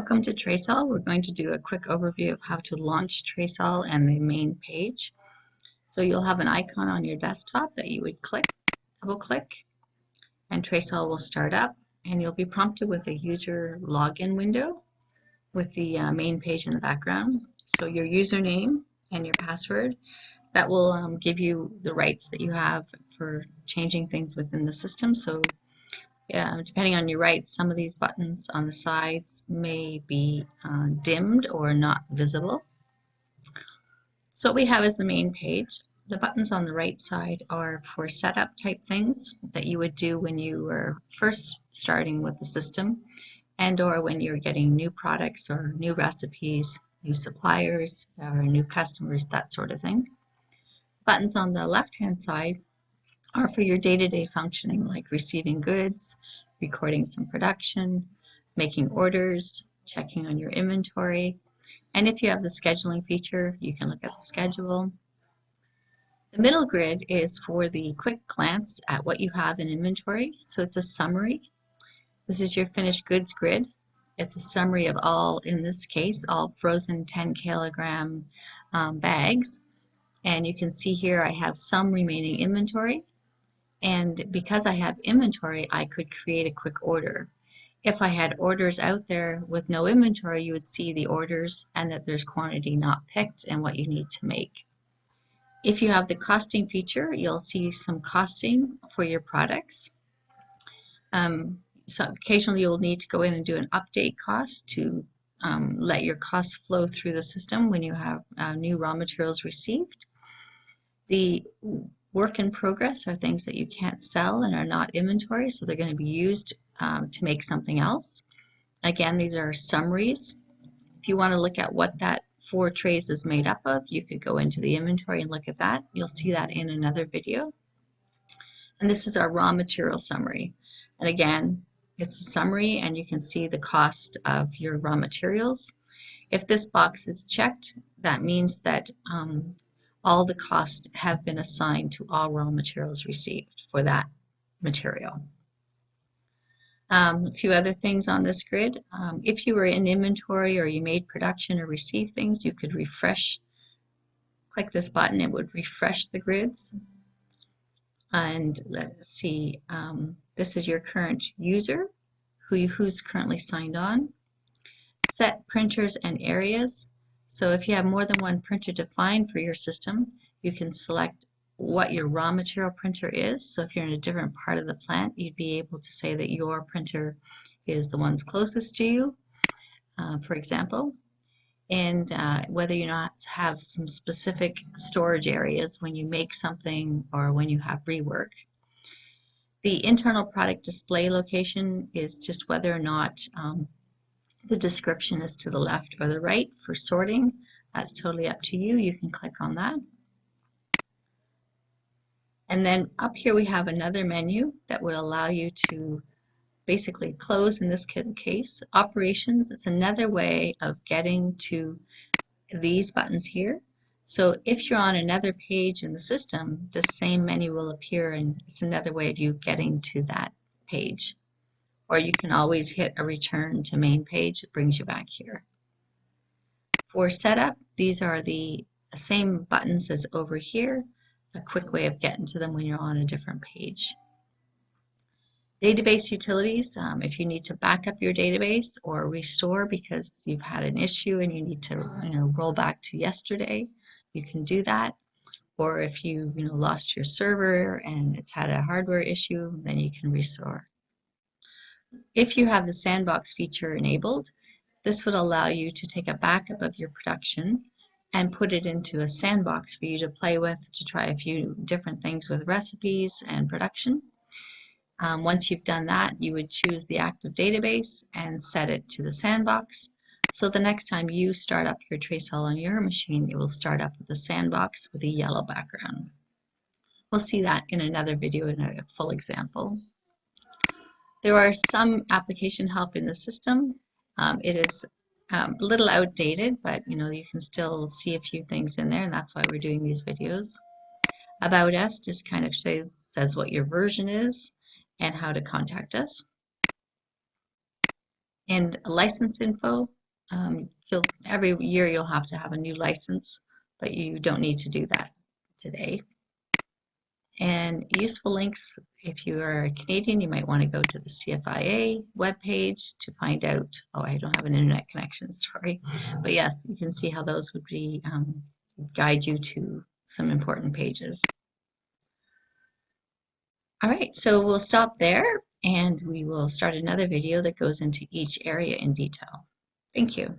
Welcome to TraceAll. We're going to do a quick overview of how to launch TraceAll and the main page. So you'll have an icon on your desktop that you would double click, and TraceAll will start up, and you'll be prompted with a user login window with the main page in the background. So your username and your password, that will give you the rights that you have for changing things within the system. So depending on your rights, some of these buttons on the sides may be dimmed or not visible. So what we have is the main page. The buttons on the right side are for setup type things that you would do when you were first starting with the system, and or when you're getting new products or new recipes, new suppliers or new customers, that sort of thing. Buttons on the left hand side are for your day-to-day functioning, like receiving goods, recording some production, making orders, checking on your inventory, and if you have the scheduling feature, you can look at the schedule. The middle grid is for the quick glance at what you have in inventory, so it's a summary. This is your finished goods grid. It's a summary of all, in this case, all frozen 10 kilogram bags, and you can see here I have some remaining inventory. And because I have inventory, I could create a quick order. If I had orders out there with no inventory, you would see the orders and that there's quantity not picked and what you need to make. If you have the costing feature, you'll see some costing for your products. So occasionally you'll need to go in and do an update cost to let your costs flow through the system when you have new raw materials received. The work in progress are things that you can't sell and are not inventory, so they're going to be used to make something else. Again, these are summaries. If you want to look at what that 4 trays is made up of, you could go into the inventory and look at that. You'll see that in another video. And this is our raw material summary. And again, it's a summary and you can see the cost of your raw materials. If this box is checked, that means that all the costs have been assigned to all raw materials received for that material. A few other things on this grid. If you were in inventory or you made production or received things, you could refresh. Click this button, it would refresh the grids. And let's see, this is your current user who's currently signed on. Set printers and areas. So if you have more than one printer defined for your system, you can select what your raw material printer is. So if you're in a different part of the plant, you'd be able to say that your printer is the ones closest to you, for example. And whether you not have some specific storage areas when you make something or when you have rework. The internal product display location is just whether or not the description is to the left or the right for sorting. That's totally up to you. You can click on that. And then up here we have another menu that would allow you to basically close, in this case, operations. It's another way of getting to these buttons here. So if you're on another page in the system, the same menu will appear, and it's another way of you getting to that page. Or you can always hit a return to main page. It brings you back here. For setup, these are the same buttons as over here, a quick way of getting to them when you're on a different page. Database utilities, if you need to back up your database or restore because you've had an issue and you need to roll back to yesterday, you can do that. Or if you lost your server and it's had a hardware issue, then you can restore. If you have the sandbox feature enabled, this would allow you to take a backup of your production and put it into a sandbox for you to play with to try a few different things with recipes and production. Once you've done that, you would choose the active database and set it to the sandbox. So the next time you start up your TraceAll on your machine, it will start up with a sandbox with a yellow background. We'll see that in another video in a full example. There are some application help in the system. It is a little outdated, but you can still see a few things in there, and that's why we're doing these videos. About Us just kind of says what your version is and how to contact us. And license info, every year you'll have to have a new license, but you don't need to do that today. And useful links, if you are a Canadian, you might want to go to the CFIA webpage to find out, oh, I don't have an internet connection, sorry. But yes, you can see how those would be guide you to some important pages. All right, so we'll stop there and we will start another video that goes into each area in detail. Thank you.